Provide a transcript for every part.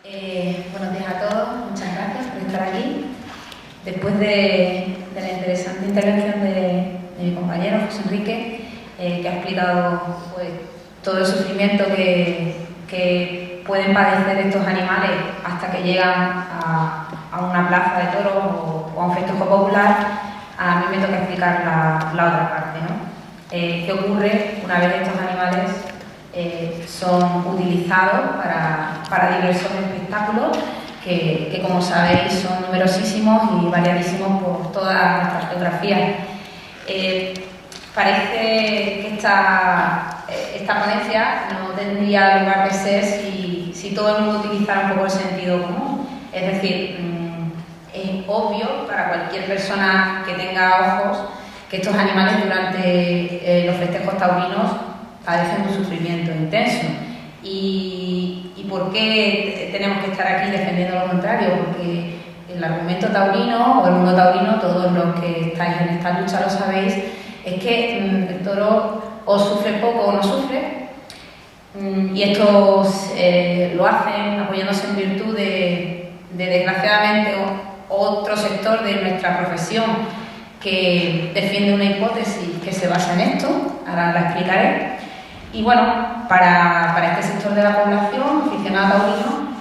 Buenos días a todos, muchas gracias por estar aquí. Después de la interesante intervención de mi compañero José Enrique, que ha explicado pues, todo el sufrimiento que pueden padecer estos animales hasta que llegan a una plaza de toros o a un festejo popular, a mí me toca explicar la otra parte, ¿no? ¿Qué ocurre una vez estos animales son utilizados para diversos espectáculos que, como sabéis, son numerosísimos y variadísimos por toda nuestra geografía? Parece que esta ponencia no tendría lugar de ser si todo el mundo utilizara un poco el sentido común. Es decir, es obvio para cualquier persona que tenga ojos que estos animales durante los festejos taurinos padecen un sufrimiento intenso. ¿Y por qué tenemos que estar aquí defendiendo lo contrario? Porque el argumento taurino o el mundo taurino, todos los que estáis en esta lucha lo sabéis, es que el toro o sufre poco o no sufre, y estos lo hacen apoyándose en virtud de desgraciadamente otro sector de nuestra profesión que defiende una hipótesis que se basa en esto, ahora la explicaré. Y bueno, para este sector de la población, aficionado taurino,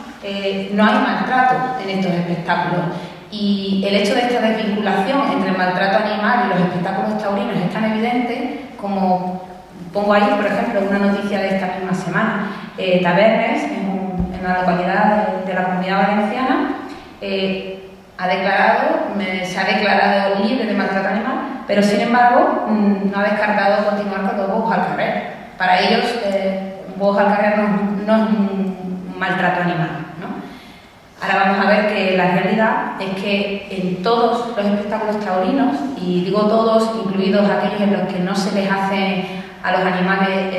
no hay maltrato en estos espectáculos. Y el hecho de esta desvinculación entre el maltrato animal y los espectáculos taurinos es tan evidente como pongo ahí, por ejemplo, una noticia de esta misma semana. Tabernes, en la localidad de la Comunidad Valenciana, se ha declarado libre de maltrato animal, pero sin embargo no ha descartado continuar con los bobos al carrer. Para ellos, bobos al carrer no es un maltrato animal, ¿no? Ahora vamos a ver que la realidad es que en todos los espectáculos taurinos, y digo todos, incluidos aquellos en los que no se les hace a los animales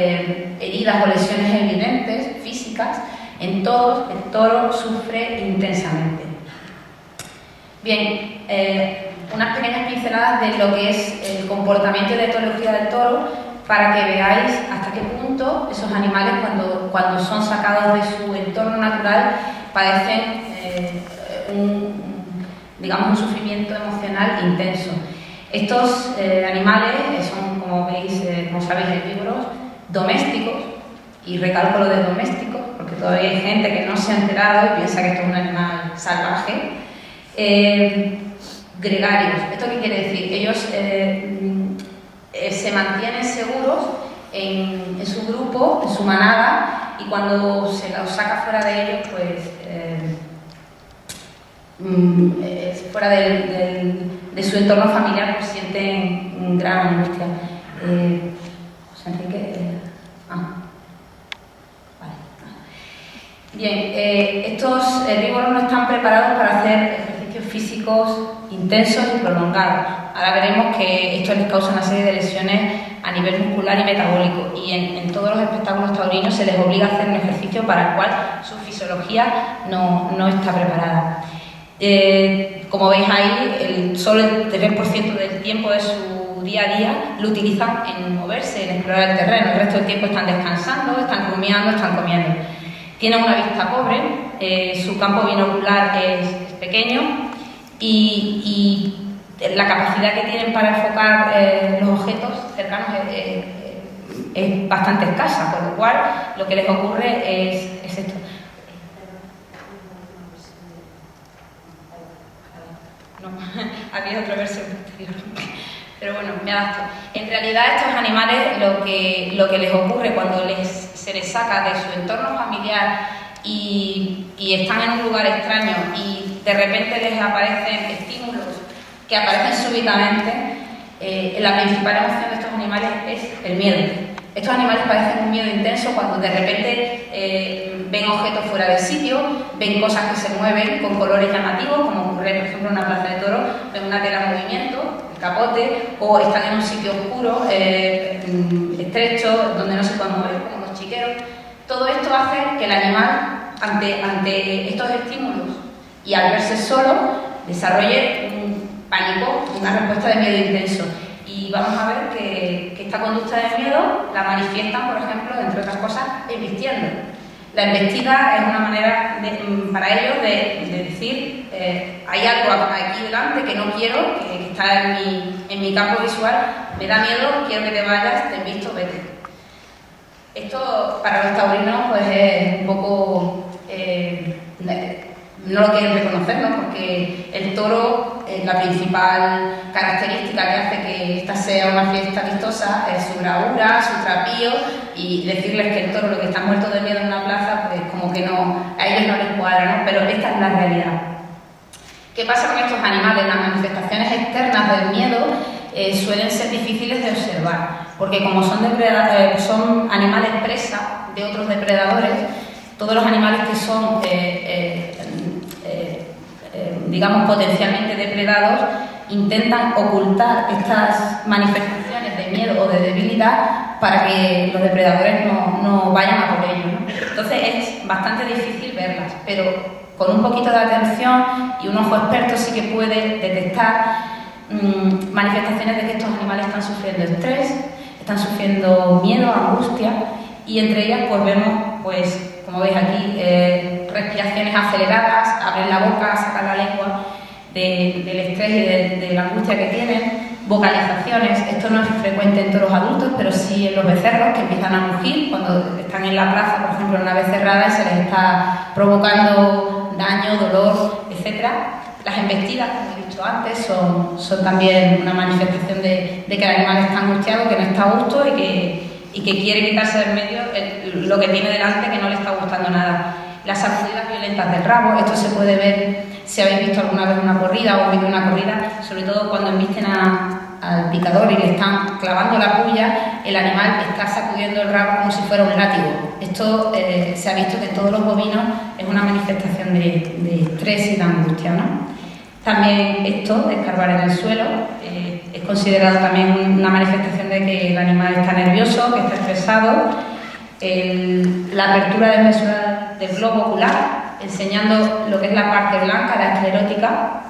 heridas o lesiones evidentes, físicas, en todos el toro sufre intensamente. Bien, unas pequeñas pinceladas de lo que es el comportamiento y la etología del toro para que veáis hasta qué punto esos animales cuando son sacados de su entorno natural padecen un sufrimiento emocional intenso. Estos animales son, como veis, como sabéis, herbívoros domésticos, y recalco lo de domésticos porque todavía hay gente que no se ha enterado y piensa que esto es un animal salvaje. Gregarios. ¿Esto qué quiere decir? Ellos se mantienen seguros en su grupo, en su manada, y cuando se los saca fuera de ellos, pues fuera de su entorno familiar, pues sienten gran angustia. José Enrique, vale. Bien, estos herbívoros no están preparados para hacer ejercicios físicos intensos y prolongados. Ahora veremos que esto les causa una serie de lesiones a nivel muscular y metabólico, y en todos los espectáculos taurinos se les obliga a hacer un ejercicio para el cual su fisiología no está preparada. Como veis ahí, solo el 3% del tiempo de su día a día lo utilizan en moverse, en explorar el terreno. El resto del tiempo están descansando, están rumiando, están comiendo. Tienen una vista pobre, su campo binocular es pequeño, y la capacidad que tienen para enfocar los objetos cercanos es bastante escasa, por lo cual lo que les ocurre es esto. No, había otra versión posterior, pero bueno, me adapto. En realidad, estos animales lo que les ocurre cuando se les saca de su entorno familiar y están en un lugar extraño y de repente les aparecen estímulos que aparecen súbitamente, la principal emoción de estos animales es el miedo. Estos animales padecen un miedo intenso cuando de repente ven objetos fuera del sitio, ven cosas que se mueven con colores llamativos, como ocurre por ejemplo en una plaza de toros, ven una tela en movimiento, el capote, o están en un sitio oscuro, estrecho, donde no se pueden mover, como los chiqueros. Todo esto hace que el animal, ante estos estímulos y al verse solo, desarrolle un pánico, una respuesta de miedo intenso. Y vamos a ver que esta conducta de miedo la manifiestan, por ejemplo, entre otras cosas, embistiendo. La embestida es una manera para ellos de decir hay algo aquí delante que no quiero, que está en mi campo visual, me da miedo, quiero que te vayas, te he visto, vete. Esto para los taurinos pues es un poco... no lo quieren reconocer, ¿no? Porque el toro, la principal característica que hace que esta sea una fiesta vistosa es su bravura, su trapío, y decirles que el toro lo que está muerto de miedo en una plaza, pues como que no, a ellos no les cuadra, ¿no? Pero esta es la realidad. ¿Qué pasa con estos animales? Las manifestaciones externas del miedo suelen ser difíciles de observar, porque como son animales presa de otros depredadores, todos los animales que son digamos potencialmente depredados intentan ocultar estas manifestaciones de miedo o de debilidad para que los depredadores no vayan a por ellos, ¿no? Entonces es bastante difícil verlas, pero con un poquito de atención y un ojo experto sí que puede detectar manifestaciones de que estos animales están sufriendo estrés, están sufriendo miedo, angustia, y entre ellas pues vemos, pues como veis aquí, respiraciones aceleradas, abren la boca, sacan la lengua del estrés y de la angustia que tienen, vocalizaciones. Esto no es frecuente en toros adultos, pero sí en los becerros, que empiezan a mugir cuando están en la plaza, por ejemplo, en una becerrada y se les está provocando daño, dolor, etc. Las embestidas, como he dicho antes, son también una manifestación de que el animal está angustiado, que no está a gusto y que quiere quitarse del medio lo que tiene delante, que no le está gustando nada. Las sacudidas violentas del rabo, esto se puede ver si habéis visto alguna vez una corrida o un vídeo de una corrida, sobre todo cuando embisten al picador y le están clavando la puya, el animal está sacudiendo el rabo como si fuera un látigo. Esto se ha visto que en todos los bovinos es una manifestación de estrés y de angustia, ¿no? También esto de escarbar en el suelo es considerado también una manifestación de que el animal está nervioso, que está estresado. La apertura desmesurada del globo ocular, enseñando lo que es la parte blanca, la esclerótica.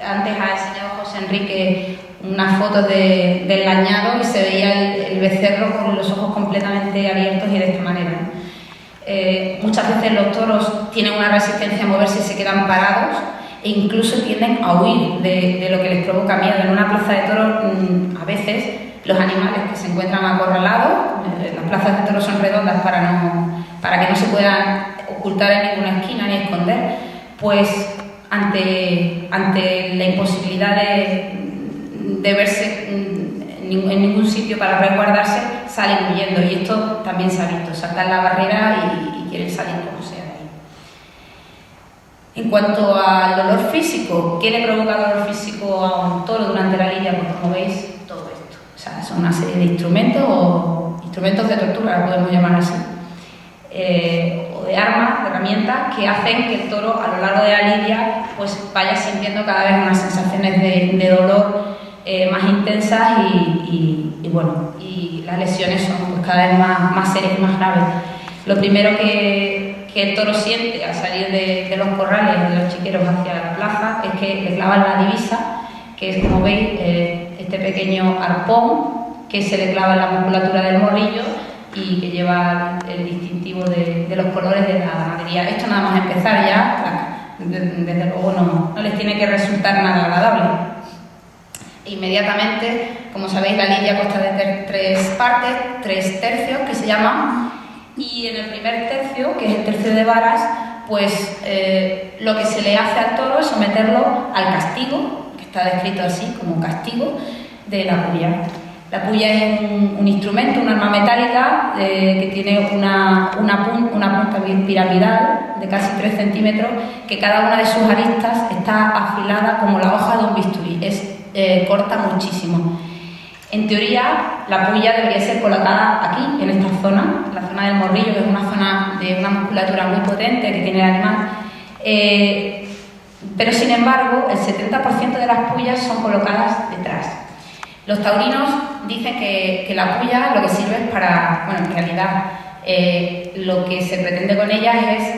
Antes ha enseñado José Enrique unas fotos del lañado y se veía el becerro con los ojos completamente abiertos y de esta manera. Muchas veces los toros tienen una resistencia a moverse y se quedan parados e incluso tienden a huir de lo que les provoca miedo. En una plaza de toros, a veces, los animales que se encuentran acorralados, las plazas de toros son redondas para que no se puedan ocultar en ninguna esquina ni esconder, pues ante la imposibilidad de verse en ningún sitio para resguardarse, salen huyendo, y esto también se ha visto, saltan la barrera y quieren salir como sea de ahí. En cuanto al dolor físico, ¿qué le provoca dolor físico a un toro durante la lidia? Pues como veis, todo esto. O sea, son una serie de instrumentos o instrumentos de tortura, lo podemos llamar así, o de armas, de herramientas que hacen que el toro a lo largo de la lidia pues vaya sintiendo cada vez unas sensaciones de dolor más intensas y bueno, y las lesiones son pues cada vez más serias y más graves. Lo primero que el toro siente al salir de los corrales, de los chiqueros hacia la plaza, es que le clavan la divisa, que es, como veis, este pequeño arpón que se le clava en la musculatura del morrillo y que lleva el distintivo de los colores de la ganadería. Esto nada más empezar ya, desde luego no les tiene que resultar nada agradable. Inmediatamente, como sabéis, la lidia consta de tres partes, 3 tercios que se llaman, y en el primer tercio, que es el tercio de varas, pues lo que se le hace al toro es someterlo al castigo, que está descrito así como castigo, de la puya. La puya es un instrumento, un arma metálica que tiene una punta piramidal de casi 3 centímetros, que cada una de sus aristas está afilada como la hoja de un bisturí. Corta muchísimo. En teoría, la puya debería ser colocada aquí, en esta zona, la zona del morrillo, que es una zona de una musculatura muy potente que tiene el animal. Pero sin embargo, el 70% de las puyas son colocadas detrás. Los taurinos dicen que la puya lo que sirve es para, bueno, en realidad lo que se pretende con ellas es,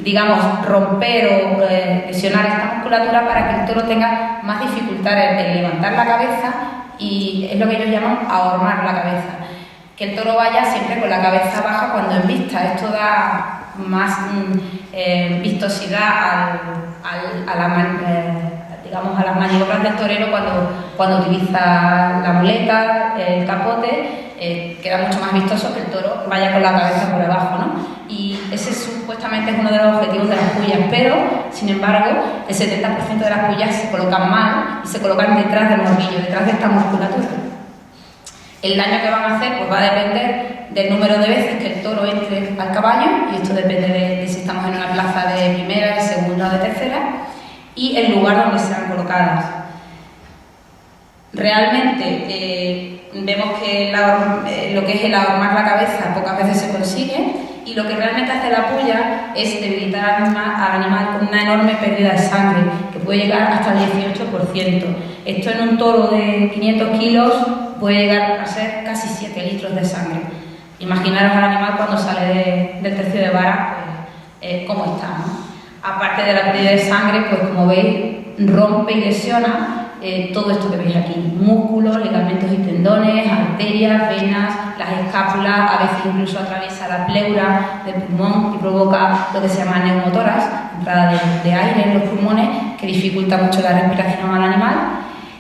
digamos, romper o lesionar esta musculatura para que el toro tenga más dificultad en levantar la cabeza, y es lo que ellos llaman ahormar la cabeza. que el toro vaya siempre con la cabeza baja cuando en vista. Esto da más vistosidad digamos, a las maniobras del torero cuando utiliza la muleta, el capote, queda mucho más vistoso que el toro vaya con la cabeza por debajo, ¿no? Y ese supuestamente es uno de los objetivos de las pullas, pero, sin embargo, el 70% de las pullas se colocan mal y se colocan detrás del morbillo, detrás de esta musculatura. El daño que van a hacer pues va a depender del número de veces que el toro entre al caballo, y esto depende de si estamos en una plaza de primera, de segunda o de tercera, y el lugar donde sean colocadas. Realmente vemos que lo que es el ahormar la cabeza pocas veces se consigue, y lo que realmente hace la puya es debilitar al animal con una enorme pérdida de sangre, que puede llegar hasta el 18%. Esto en un toro de 500 kilos puede llegar a ser casi 7 litros de sangre. Imaginaros al animal cuando sale del tercio de vara, pues, cómo está, ¿no? Aparte de la pérdida de sangre, pues como veis, rompe y lesiona todo esto que veis aquí: músculos, ligamentos y tendones, arterias, venas, las escápulas, a veces incluso atraviesa la pleura del pulmón y provoca lo que se llama neumotoras, entrada de aire en los pulmones, que dificulta mucho la respiración al animal,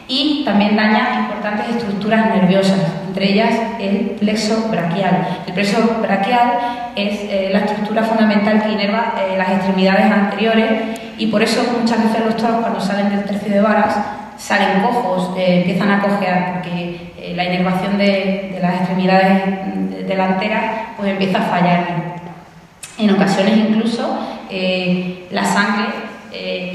y también daña importantes estructuras nerviosas, entre ellas el plexo braquial. El plexo braquial es la estructura fundamental que inerva las extremidades anteriores, y por eso muchas veces los toros, cuando salen del tercio de varas, salen cojos, empiezan a cojear, porque la inervación de las extremidades delanteras pues empieza a fallar. En ocasiones incluso la sangre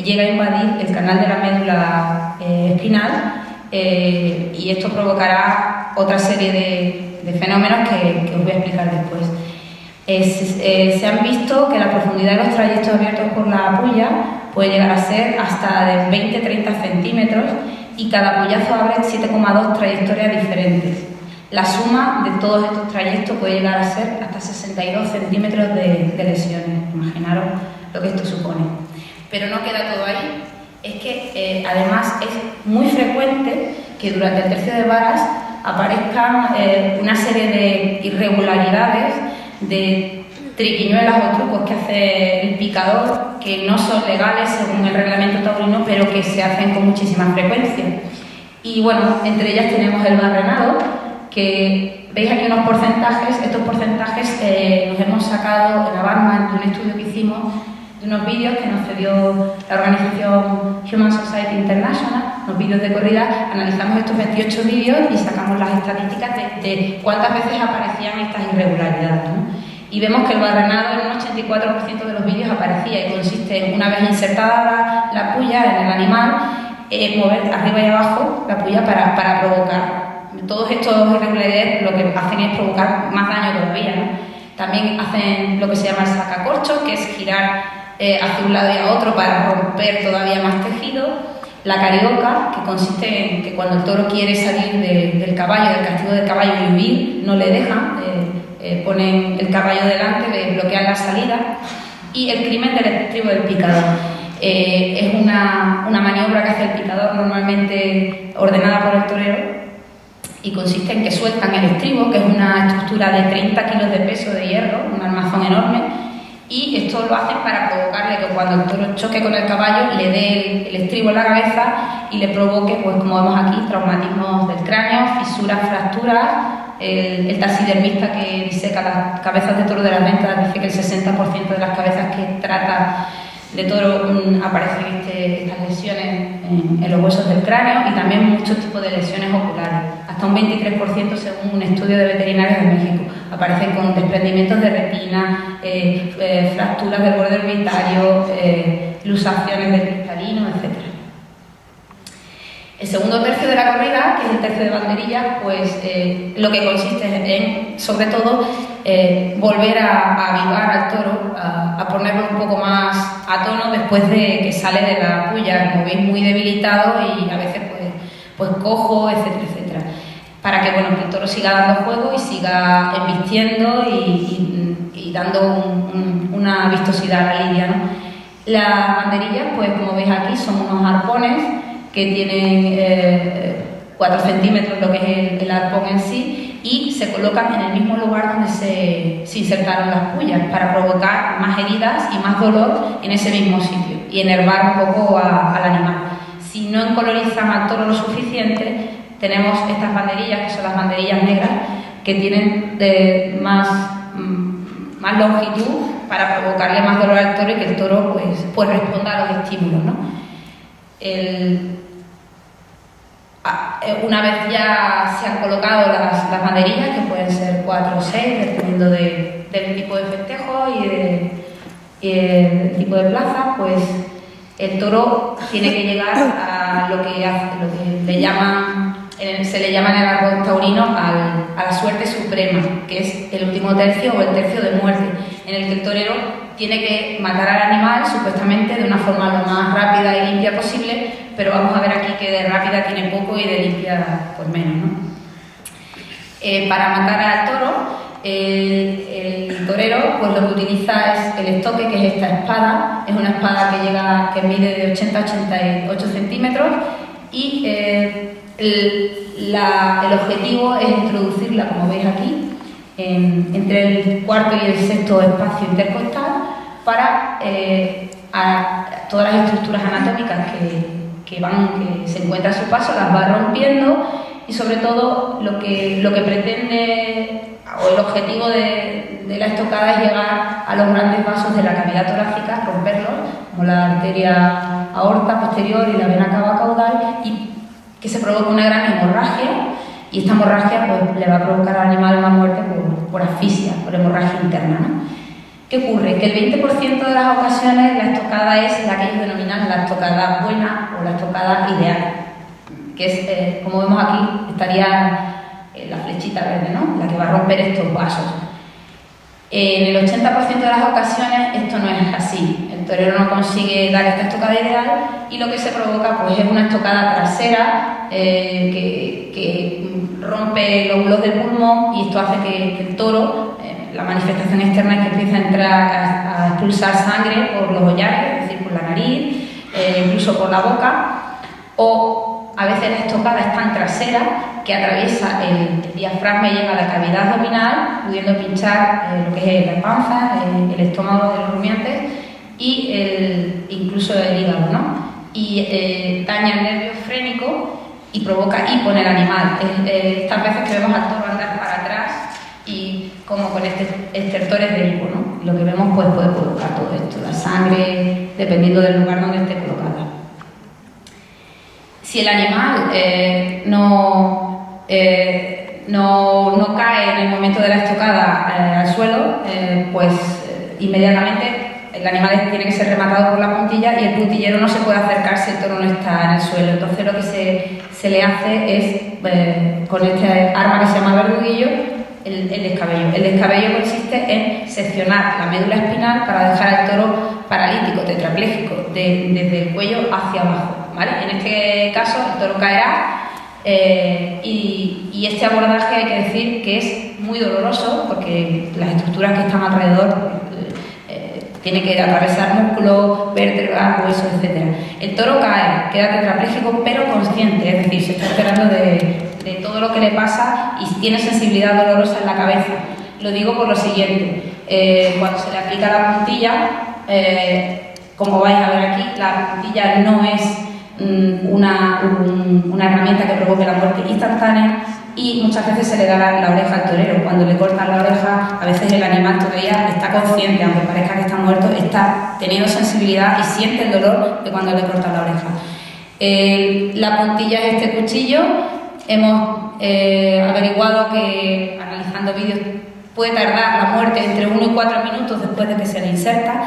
llega a invadir el canal de la médula espinal, y esto provocará otra serie de fenómenos que os voy a explicar después. Se han visto que la profundidad de los trayectos abiertos por la puya puede llegar a ser hasta de 20-30 centímetros, y cada puyazo abre 7,2 trayectorias diferentes. La suma de todos estos trayectos puede llegar a ser hasta 62 centímetros de lesiones. Imaginaros lo que esto supone. Pero no queda todo ahí. Es que además es muy frecuente que durante el tercio de varas aparezcan una serie de irregularidades, de triquiñuelas o trucos que hace el picador, que no son legales según el reglamento taurino, pero que se hacen con muchísima frecuencia. Y bueno, entre ellas tenemos el barrenado, que veis aquí unos porcentajes. Estos porcentajes los hemos sacado en la Barma de un estudio que hicimos, de unos vídeos que nos cedió la organización Human Society International, unos vídeos de corrida. Analizamos estos 28 vídeos y sacamos las estadísticas de cuántas veces aparecían estas irregularidades, ¿no? Y vemos que el barrenado en un 84% de los vídeos aparecía, y consiste en, una vez insertada la puya en el animal, mover arriba y abajo la puya para provocar. Todos estos irregularidades lo que hacen es provocar más daño todavía, ¿no? También hacen lo que se llama el sacacorcho, que es girar hacia un lado y a otro para romper todavía más tejido. La carioca, que consiste en que cuando el toro quiere salir del caballo, del castigo del caballo y huir, no le dejan, ponen el caballo delante, le bloquean la salida. Y el crimen del estribo del picador. Es una maniobra que hace el picador, normalmente ordenada por el torero, y consiste en que sueltan el estribo, que es una estructura de 30 kilos de peso de hierro, un armazón enorme, y esto lo hacen para provocarle que cuando el toro choque con el caballo le dé el estribo en la cabeza y le provoque, pues como vemos aquí, traumatismos del cráneo, fisuras, fracturas. El taxidermista que diseca las cabezas de toro de las ventas dice que el 60% de las cabezas que trata de toro aparecen estas lesiones en los huesos del cráneo, y también muchos tipos de lesiones oculares. Hasta un 23%, según un estudio de veterinarios de México, aparecen con desprendimientos de retina, fracturas del borde orbitario, luxaciones del cristalino, etc. El segundo tercio de la corrida, que es el tercio de banderillas, pues lo que consiste en, sobre todo, volver a avivar al toro, a ponerlo un poco más a tono después de que sale de la puya, como veis, muy debilitado y a veces pues cojo, etcétera, etcétera, para que, bueno, que el toro siga dando juego y siga embistiendo y dando una vistosidad a la lidia, ¿no? Las banderillas, pues como veis aquí, son unos arpones que tienen 4 centímetros, lo que es el arpón en sí, y se colocan en el mismo lugar donde se insertaron las pullas para provocar más heridas y más dolor en ese mismo sitio y enervar un poco al animal. Si no encolorizan al toro lo suficiente, tenemos estas banderillas, que son las banderillas negras, que tienen más longitud para provocarle más dolor al toro y que el toro pues responda a los estímulos, ¿no? Una vez ya se han colocado las banderillas, que pueden ser 4 o 6, dependiendo del tipo de festejo y del tipo de plaza, pues el toro tiene que llegar a lo que se le llama en el árbol taurino a la suerte suprema, que es el último tercio o el tercio de muerte, en el que el torero tiene que matar al animal supuestamente de una forma lo más rápida y limpia posible, pero vamos a ver aquí que de rápida tiene poco y de limpia pues menos, ¿no? Para matar al toro, el torero pues lo que utiliza es el estoque, que es esta espada. Es una espada que mide de 80 a 88 centímetros y el objetivo es introducirla, como veis aquí, entre el cuarto y el sexto espacio intercostal para a todas las estructuras anatómicas que se encuentran a su paso, las va rompiendo, y sobre todo lo que pretende, o el objetivo de la estocada, es llegar a los grandes vasos de la cavidad torácica, romperlos, como la arteria aorta posterior y la vena cava caudal, y que se provoca una gran hemorragia, y esta hemorragia pues, le va a provocar al animal una muerte por asfixia, por hemorragia interna, ¿no? ¿Qué ocurre? Que el 20% de las ocasiones la estocada es la que ellos denominan la estocada buena o la estocada ideal, que es, como vemos aquí, estaría la flechita verde, ¿no? La que va a romper estos vasos. En el 80% de las ocasiones esto no es así. El torero no consigue dar esta estocada ideal y lo que se provoca pues, es una estocada trasera que rompe lóbulos del pulmón, y esto hace que el toro, la manifestación externa es que empieza a entrar a expulsar sangre por los hollares, es decir, por la nariz, incluso por la boca, o a veces la estocada es tan trasera que atraviesa el diafragma y llega a la cavidad abdominal, pudiendo pinchar lo que es la panza, el estómago de los rumiantes y incluso el hígado, ¿no? Y daña el nervio frénico y provoca hipo en el animal. Estas veces que vemos al toro andar para atrás y como con estertores de hipo, ¿no? Lo que vemos pues puede provocar todo esto, la sangre, dependiendo del lugar donde esté colocada. Si el animal no cae en el momento de la estocada al suelo, pues inmediatamente el animal tiene que ser rematado por la puntilla y el puntillero no se puede acercar si el toro no está en el suelo. Entonces lo que se le hace es, con este arma que se llama verduguillo, el descabello. El descabello consiste en seccionar la médula espinal para dejar al toro paralítico, tetrapléjico, desde el cuello hacia abajo, ¿vale? En este caso el toro caerá y este abordaje hay que decir que es muy doloroso porque las estructuras que están alrededor tiene que atravesar músculos, vértebras, huesos, etc. El toro cae, queda tetrapléjico pero consciente, es decir, se está enterando de todo lo que le pasa y tiene sensibilidad dolorosa en la cabeza. Lo digo por lo siguiente, cuando se le aplica la puntilla, como vais a ver aquí, la puntilla no es una herramienta que provoque la muerte instantánea, y muchas veces se le da la oreja al torero. Cuando le cortan la oreja, a veces el animal todavía está consciente, aunque parezca que está muerto, está teniendo sensibilidad y siente el dolor de cuando le cortan la oreja. La puntilla es este cuchillo. Hemos averiguado que, analizando vídeos, puede tardar la muerte entre 1 y 4 minutos después de que se le inserta.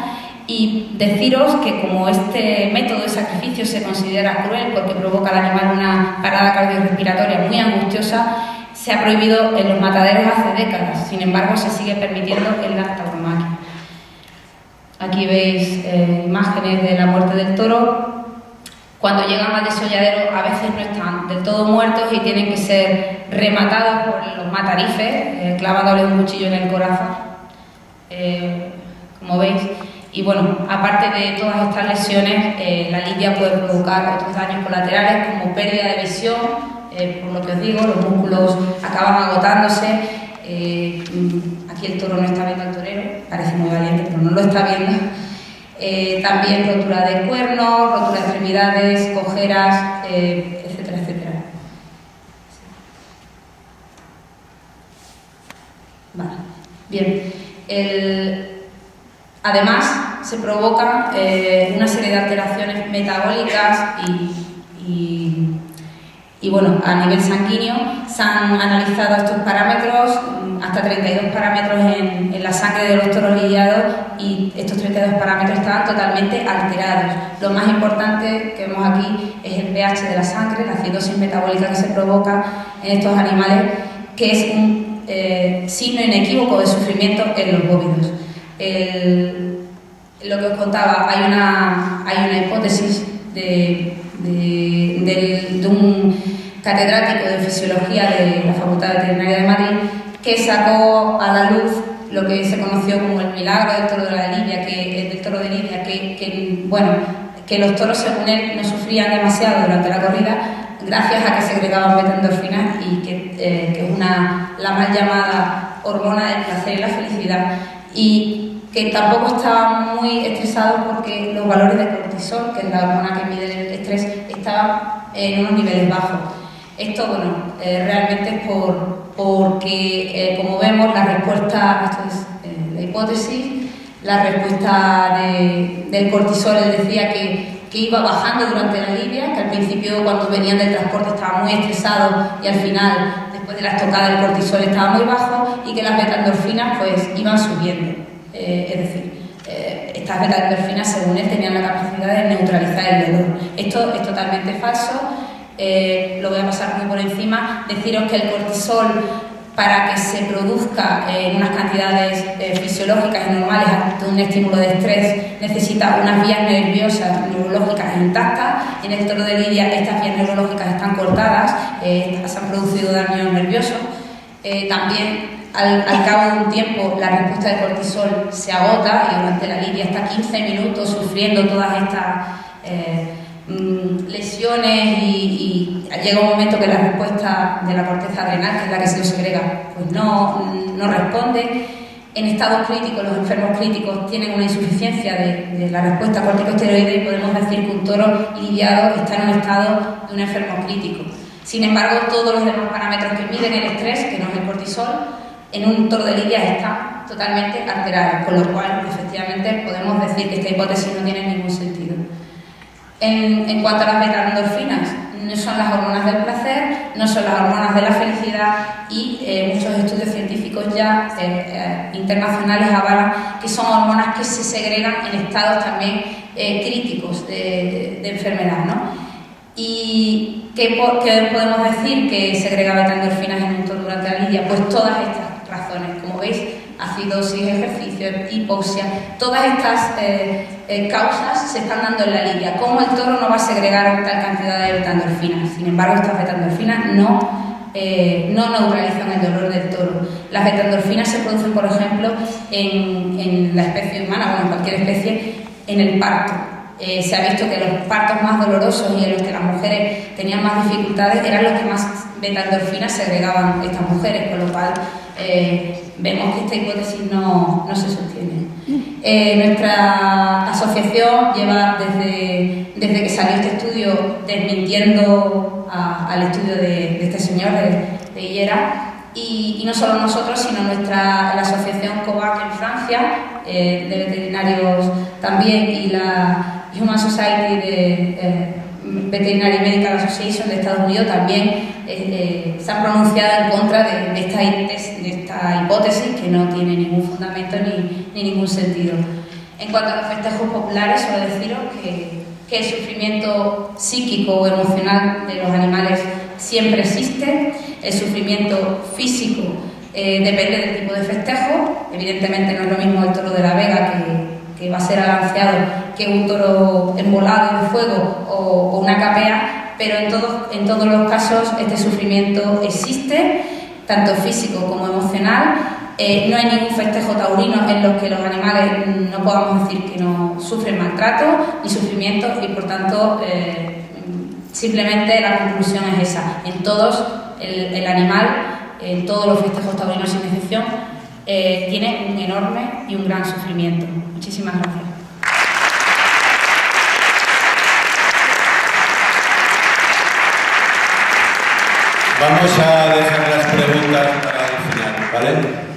Y deciros que como este método de sacrificio se considera cruel porque provoca al animal una parada cardiorrespiratoria muy angustiosa, se ha prohibido en los mataderos hace décadas. Sin embargo, se sigue permitiendo en la tauromaquia. Aquí veis imágenes de la muerte del toro. Cuando llegan al desolladero, a veces no están del todo muertos y tienen que ser rematados por los matarifes, clavándole un cuchillo en el corazón, como veis. Y bueno, aparte de todas estas lesiones, la lidia puede provocar otros daños colaterales como pérdida de visión, por lo que os digo, los músculos acaban agotándose. Aquí el toro no está viendo al torero, parece muy valiente, pero no lo está viendo. También rotura de cuernos, rotura de extremidades, cojeras, etcétera, etcétera. Vale. Bien. Además, se provocan una serie de alteraciones metabólicas y bueno, a nivel sanguíneo se han analizado estos parámetros, hasta 32 parámetros en la sangre de los toros lidiados, y estos 32 parámetros estaban totalmente alterados. Lo más importante que vemos aquí es el pH de la sangre, la acidosis metabólica que se provoca en estos animales, que es un signo inequívoco de sufrimiento en los bóvidos. Lo que os contaba, hay una hipótesis de un catedrático de fisiología de la Facultad Veterinaria de Madrid, que sacó a la luz lo que se conoció como el milagro del toro de Lidia, que los toros, según él, no sufrían demasiado durante la corrida gracias a que segregaban beta-endorfinas, y que es la mal llamada hormona del placer y la felicidad, y que tampoco estaban muy estresados porque los valores de cortisol, que es la hormona que mide el estrés, estaban en unos niveles bajos. Esto, realmente es porque, como vemos, la respuesta, esto es la hipótesis, la respuesta del cortisol, él decía que iba bajando durante la lidia, que al principio, cuando venían del transporte, estaban muy estresados, y al final, después de la estocada, el cortisol estaba muy bajo, y que las beta-endorfinas pues iban subiendo. Es decir, estas beta-endorfinas, según él, tenían la capacidad de neutralizar el dolor. Esto es totalmente falso. Lo voy a pasar muy por encima. Deciros que el cortisol, para que se produzca en unas cantidades fisiológicas y normales ante un estímulo de estrés, necesita unas vías nerviosas neurológicas intactas. En el toro de Lidia estas vías neurológicas están cortadas, se han producido daños nerviosos. También al cabo de un tiempo la respuesta de cortisol se agota, y durante la lidia está 15 minutos sufriendo todas estas lesiones, y llega un momento que la respuesta de la corteza adrenal, que es la que se lo segrega, pues no responde. En estados críticos, los enfermos críticos tienen una insuficiencia de la respuesta corticosteroide, y podemos decir que un toro lidiado está en un estado de un enfermo crítico. Sin embargo, todos los demás parámetros que miden el estrés, que no es el cortisol, en un toro de lidia están totalmente alterados, con lo cual, efectivamente, podemos decir que esta hipótesis no tiene ningún sentido. En cuanto a las beta-endorfinas, no son las hormonas del placer, no son las hormonas de la felicidad, y muchos estudios científicos ya internacionales avalan que son hormonas que se segregan en estados también críticos de enfermedad, ¿no? ¿Y qué podemos decir que segrega beta-endorfinas en un toro durante la lidia? Pues todas estas razones, como veis, acidosis, ejercicio, hipoxia, todas estas causas se están dando en la lidia. ¿Cómo el toro no va a segregar tal cantidad de beta-endorfinas? Sin embargo, estas beta-endorfinas no neutralizan el dolor del toro. Las beta-endorfinas se producen, por ejemplo, en la especie humana, o en cualquier especie, en el parto. Se ha visto que los partos más dolorosos y en los que las mujeres tenían más dificultades eran los que más beta-endorfinas segregaban estas mujeres, con lo cual vemos que esta hipótesis no se sostiene. Nuestra asociación lleva desde que salió este estudio desmintiendo al estudio de este señor, de Hillera, y no solo nosotros, sino la asociación COVAC en Francia, de veterinarios también, y la Human Society de Veterinary Medical Association de Estados Unidos también se han pronunciado en contra de esta hipótesis, que no tiene ningún fundamento ni ningún sentido. En cuanto a los festejos populares, solo deciros que el sufrimiento psíquico o emocional de los animales siempre existe. El sufrimiento físico depende del tipo de festejo. Evidentemente no es lo mismo el toro de la Vega, que va a ser alanceado, que un toro embolado de fuego o una capea, pero en todos los casos este sufrimiento existe, tanto físico como emocional. No hay ningún festejo taurino en los que los animales no podamos decir que no sufren maltrato ni sufrimiento, y por tanto Simplemente la conclusión es esa. En todos, el animal, en todos los festejos taurinos sin excepción, tiene un enorme y un gran sufrimiento. Muchísimas gracias. Vamos a dejar las preguntas para el final, ¿vale?